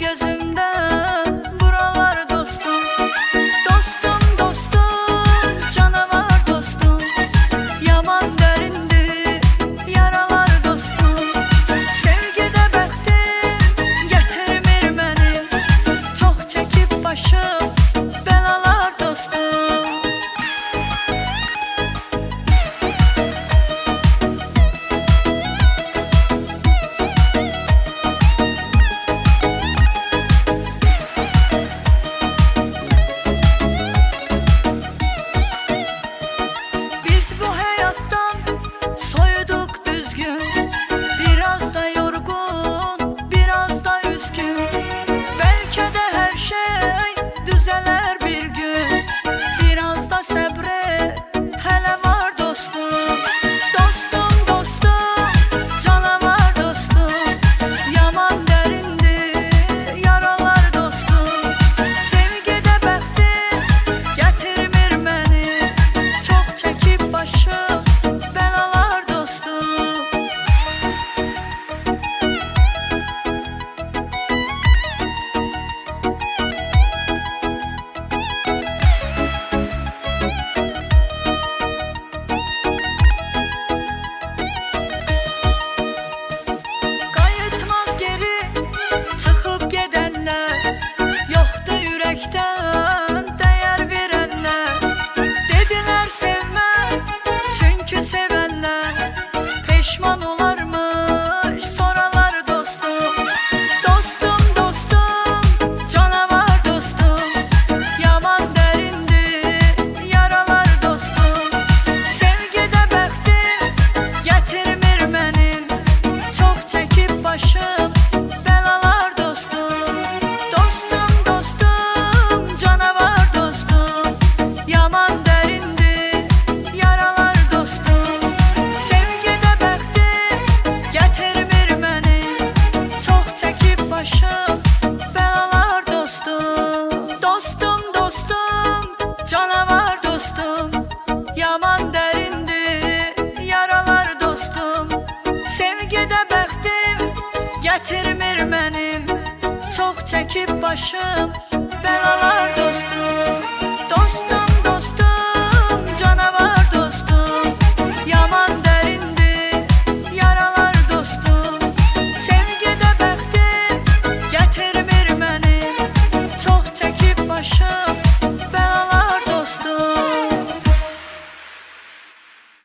gözümde buralar dostum. Dostum dostum canavar dostum. Yaman derindi yaralar dostum. Sevgide bəxtim getirmir məni. Çox çekip başım belalar dostum. Pişman olarmış sonralar dostum. Dostum dostum canavar dostum. Yaman derindi yaralar dostum. Sevgide bəxtim getirmir mənim. Çox çekip başım belalar dostum. Dostum dostum canavar dostum. Yaman derindi yaralar dostum. Başım belalar dostum. Dostum dostum canavar dostum. Yaman derindi yaralar dostum. Sevgide bəxtim getirmir mənim. Çox çekip başım belalar